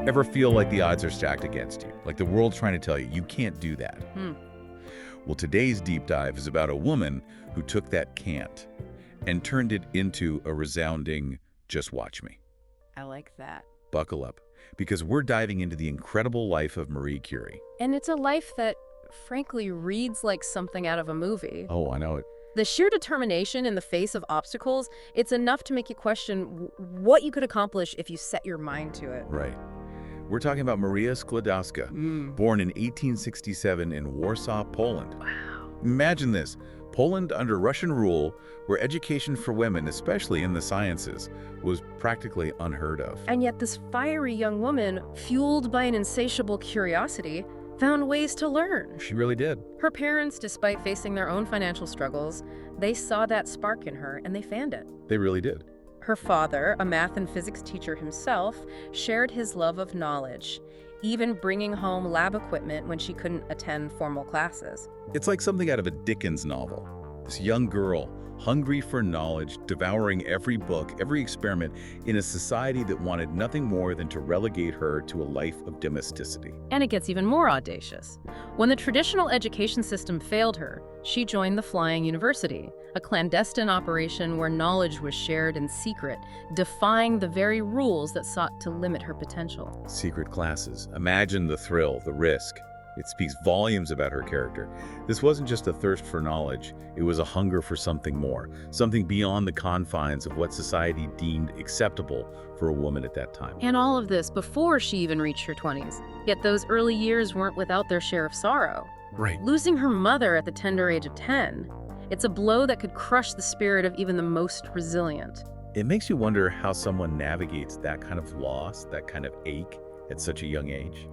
Ever feel like the odds are stacked against you? Like the world's trying to tell you, you can't do that? Well, today's deep dive is about a woman who took that can't and turned it into a resounding, just watch me. I like that. Buckle up, because we're diving into the incredible life of Marie Curie. And it's a life that, frankly, reads like something out of a movie. Oh, I know it. The sheer determination in the face of obstacles, it's enough to make you question what you could accomplish if you set your mind to it. Right. We're talking about Maria Sklodowska, born in 1867 in Warsaw, Poland. Wow. Imagine this, Poland under Russian rule, where education for women, especially in the sciences, was practically unheard of. And yet this fiery young woman, fueled by an insatiable curiosity, found ways to learn. She really did. Her parents, despite facing their own financial struggles, they saw that spark in her and they fanned it. They really did. Her father, a math and physics teacher himself, shared his love of knowledge, even bringing home lab equipment when she couldn't attend formal classes. It's like something out of a Dickens novel. This young girl, hungry for knowledge, devouring every book, every experiment, in a society that wanted nothing more than to relegate her to a life of domesticity. And it gets even more audacious. When the traditional education system failed her, she joined the Flying University, a clandestine operation where knowledge was shared in secret, defying the very rules that sought to limit her potential. Secret classes. Imagine the thrill, the risk. It speaks volumes about her character. This wasn't just a thirst for knowledge, it was a hunger for something more, something beyond the confines of what society deemed acceptable for a woman at that time. And all of this before she even reached her 20s. Yet those early years weren't without their share of sorrow. Right. Losing her mother at the tender age of 10, it's a blow that could crush the spirit of even the most resilient. It makes you wonder how someone navigates that kind of loss, that kind of ache at such a young age.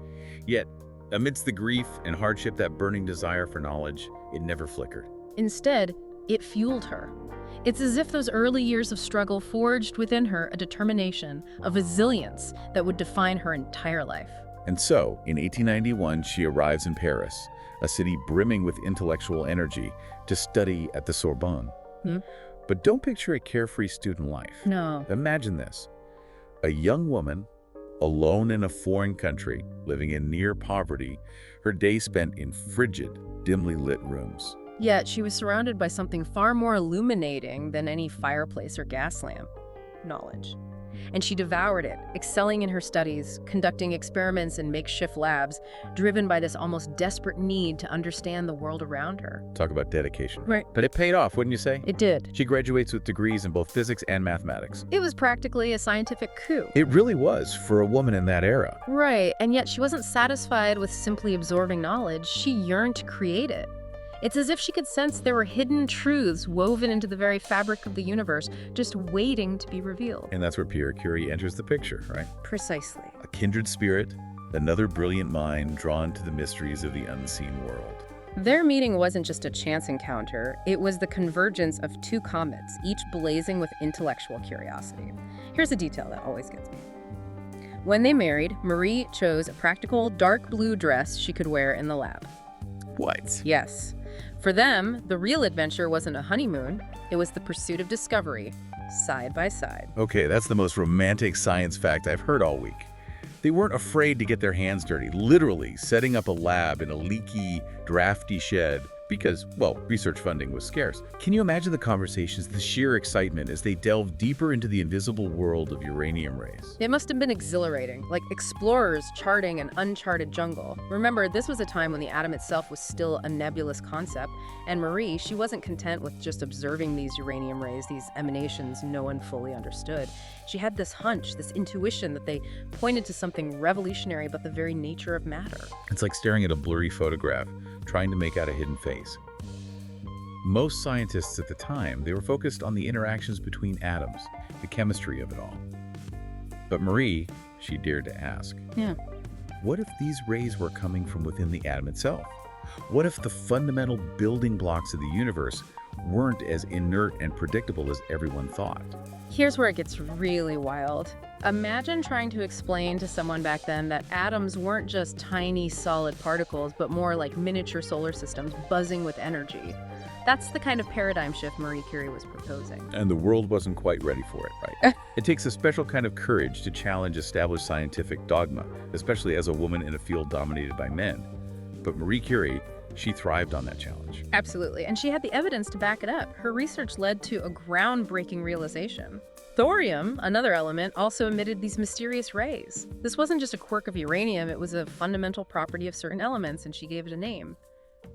Yet, amidst the grief and hardship, that burning desire for knowledge, it never flickered. Instead, it fueled her. It's as if those early years of struggle forged within her a determination, a resilience that would define her entire life. And so, in 1891, she arrives in Paris, a city brimming with intellectual energy, to study at the Sorbonne. But don't picture a carefree student life. No. Imagine this. A young woman, alone in a foreign country, living in near poverty, her day spent in frigid, dimly lit rooms. Yet she was surrounded by something far more illuminating than any fireplace or gas lamp: knowledge. And she devoured it, excelling in her studies, conducting experiments in makeshift labs, driven by this almost desperate need to understand the world around her. Talk about dedication. Right. But it paid off, wouldn't you say? It did. She graduates with degrees in both physics and mathematics. It was practically a scientific coup. It really was for a woman in that era. Right, and yet she wasn't satisfied with simply absorbing knowledge. She yearned to create it. It's as if she could sense there were hidden truths woven into the very fabric of the universe, just waiting to be revealed. And that's where Marie Curie enters the picture, right? Precisely. A kindred spirit, another brilliant mind drawn to the mysteries of the unseen world. Their meeting wasn't just a chance encounter, it was the convergence of two comets, each blazing with intellectual curiosity. Here's a detail that always gets me. When they married, Marie chose a practical dark blue dress she could wear in the lab. What? Yes. For them, the real adventure wasn't a honeymoon, it was the pursuit of discovery, side by side. Okay, that's the most romantic science fact I've heard all week. They weren't afraid to get their hands dirty, literally setting up a lab in a leaky, drafty shed because, well, research funding was scarce. Can you imagine the conversations, the sheer excitement as they delved deeper into the invisible world of uranium rays? It must have been exhilarating, like explorers charting an uncharted jungle. Remember, this was a time when the atom itself was still a nebulous concept, and Marie, she wasn't content with just observing these uranium rays, these emanations no one fully understood. She had this hunch, this intuition that they pointed to something revolutionary about the very nature of matter. It's like staring at a blurry photograph, trying to make out a hidden face. Most scientists at the time, they were focused on the interactions between atoms, the chemistry of it all. But Marie, she dared to ask, what if these rays were coming from within the atom itself? What if the fundamental building blocks of the universe weren't as inert and predictable as everyone thought? Here's where it gets really wild. Imagine trying to explain to someone back then that atoms weren't just tiny solid particles, but more like miniature solar systems buzzing with energy. That's the kind of paradigm shift Marie Curie was proposing. And the world wasn't quite ready for it, right? It takes a special kind of courage to challenge established scientific dogma, especially as a woman in a field dominated by men. But Marie Curie, she thrived on that challenge. Absolutely, and she had the evidence to back it up. Her research led to a groundbreaking realization. Thorium, another element, also emitted these mysterious rays. This wasn't just a quirk of uranium, it was a fundamental property of certain elements, and she gave it a name: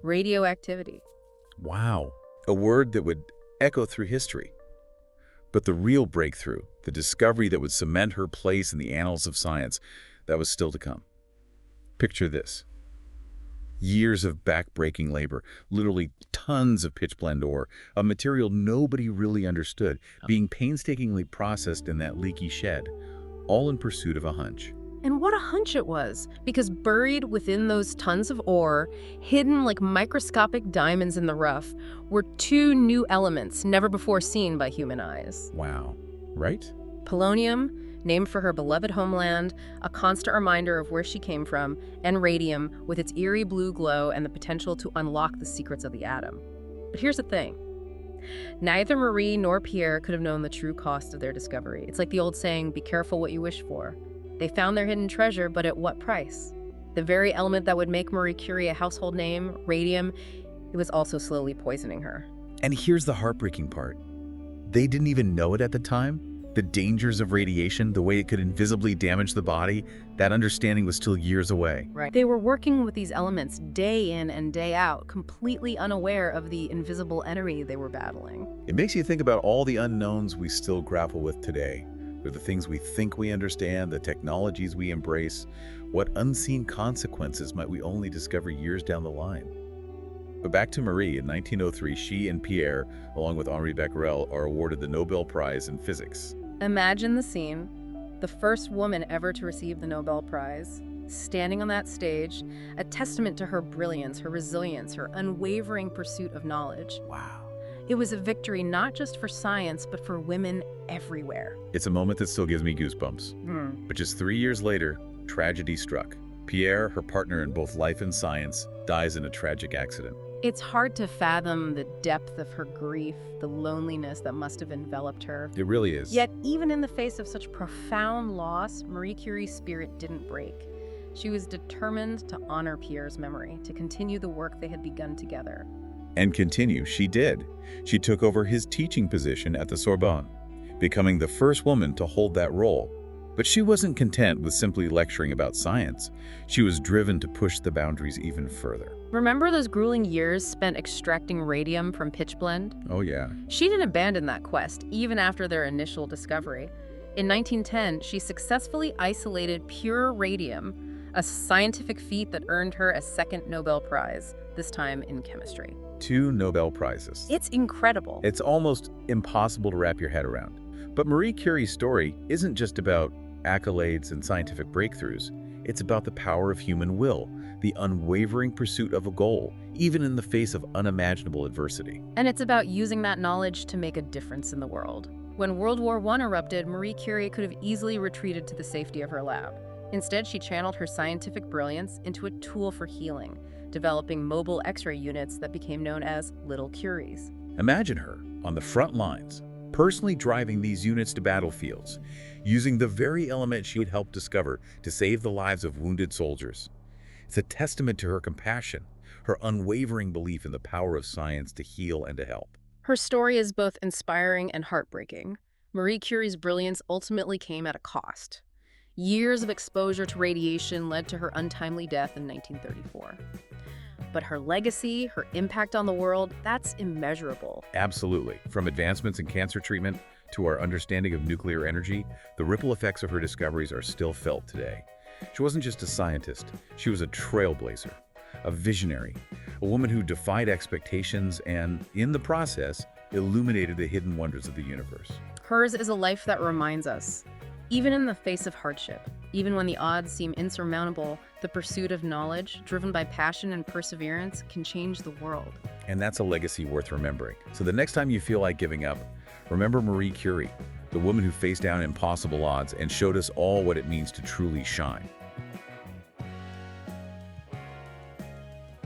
radioactivity. Wow, a word that would echo through history. But the real breakthrough, the discovery that would cement her place in the annals of science, that was still to come. Picture this. Years of back-breaking labor, literally tons of pitchblende ore, a material nobody really understood, being painstakingly processed in that leaky shed, all in pursuit of a hunch. And what a hunch it was, because buried within those tons of ore, hidden like microscopic diamonds in the rough, were two new elements never before seen by human eyes. Wow, right? Polonium, named for her beloved homeland, a constant reminder of where she came from, and radium, with its eerie blue glow and the potential to unlock the secrets of the atom. But here's the thing. Neither Marie nor Pierre could have known the true cost of their discovery. It's like the old saying, be careful what you wish for. They found their hidden treasure, but at what price? The very element that would make Marie Curie a household name, radium, it was also slowly poisoning her. And here's the heartbreaking part. They didn't even know it at the time. The dangers of radiation, the way it could invisibly damage the body, that understanding was still years away. Right. They were working with these elements day in and day out, completely unaware of the invisible enemy they were battling. It makes you think about all the unknowns we still grapple with today. They're the things we think we understand, the technologies we embrace. What unseen consequences might we only discover years down the line? But back to Marie, in 1903, she and Pierre, along with Henri Becquerel, are awarded the Nobel Prize in Physics. Imagine the scene. The first woman ever to receive the Nobel Prize, standing on that stage, a testament to her brilliance, her resilience, her unwavering pursuit of knowledge. Wow. It was a victory not just for science, but for women everywhere. It's a moment that still gives me goosebumps. But just 3 years later, tragedy struck. Pierre, her partner in both life and science, dies in a tragic accident. It's hard to fathom the depth of her grief, the loneliness that must have enveloped her. It really is. Yet, even in the face of such profound loss, Marie Curie's spirit didn't break. She was determined to honor Pierre's memory, to continue the work they had begun together. And continue, she did. She took over his teaching position at the Sorbonne, becoming the first woman to hold that role. But she wasn't content with simply lecturing about science. She was driven to push the boundaries even further. Remember those grueling years spent extracting radium from pitchblende? Oh yeah. She didn't abandon that quest, even after their initial discovery. In 1910, she successfully isolated pure radium, a scientific feat that earned her a second Nobel Prize, this time in chemistry. 2 Nobel Prizes. It's incredible. It's almost impossible to wrap your head around. But Marie Curie's story isn't just about accolades and scientific breakthroughs. It's about the power of human will, the unwavering pursuit of a goal, even in the face of unimaginable adversity. And it's about using that knowledge to make a difference in the world. When World War I erupted, Marie Curie could have easily retreated to the safety of her lab. Instead, she channeled her scientific brilliance into a tool for healing, developing mobile X-ray units that became known as Little Curies. Imagine her on the front lines, personally driving these units to battlefields, using the very element she had helped discover to save the lives of wounded soldiers. It's a testament to her compassion, her unwavering belief in the power of science to heal and to help. Her story is both inspiring and heartbreaking. Marie Curie's brilliance ultimately came at a cost. Years of exposure to radiation led to her untimely death in 1934. But her legacy, her impact on the world, that's immeasurable. Absolutely. From advancements in cancer treatment to our understanding of nuclear energy, the ripple effects of her discoveries are still felt today. She wasn't just a scientist, she was a trailblazer, a visionary, a woman who defied expectations and, in the process, illuminated the hidden wonders of the universe. Hers is a life that reminds us, even in the face of hardship, even when the odds seem insurmountable, the pursuit of knowledge, driven by passion and perseverance, can change the world. And that's a legacy worth remembering. So the next time you feel like giving up, remember Marie Curie, the woman who faced down impossible odds and showed us all what it means to truly shine.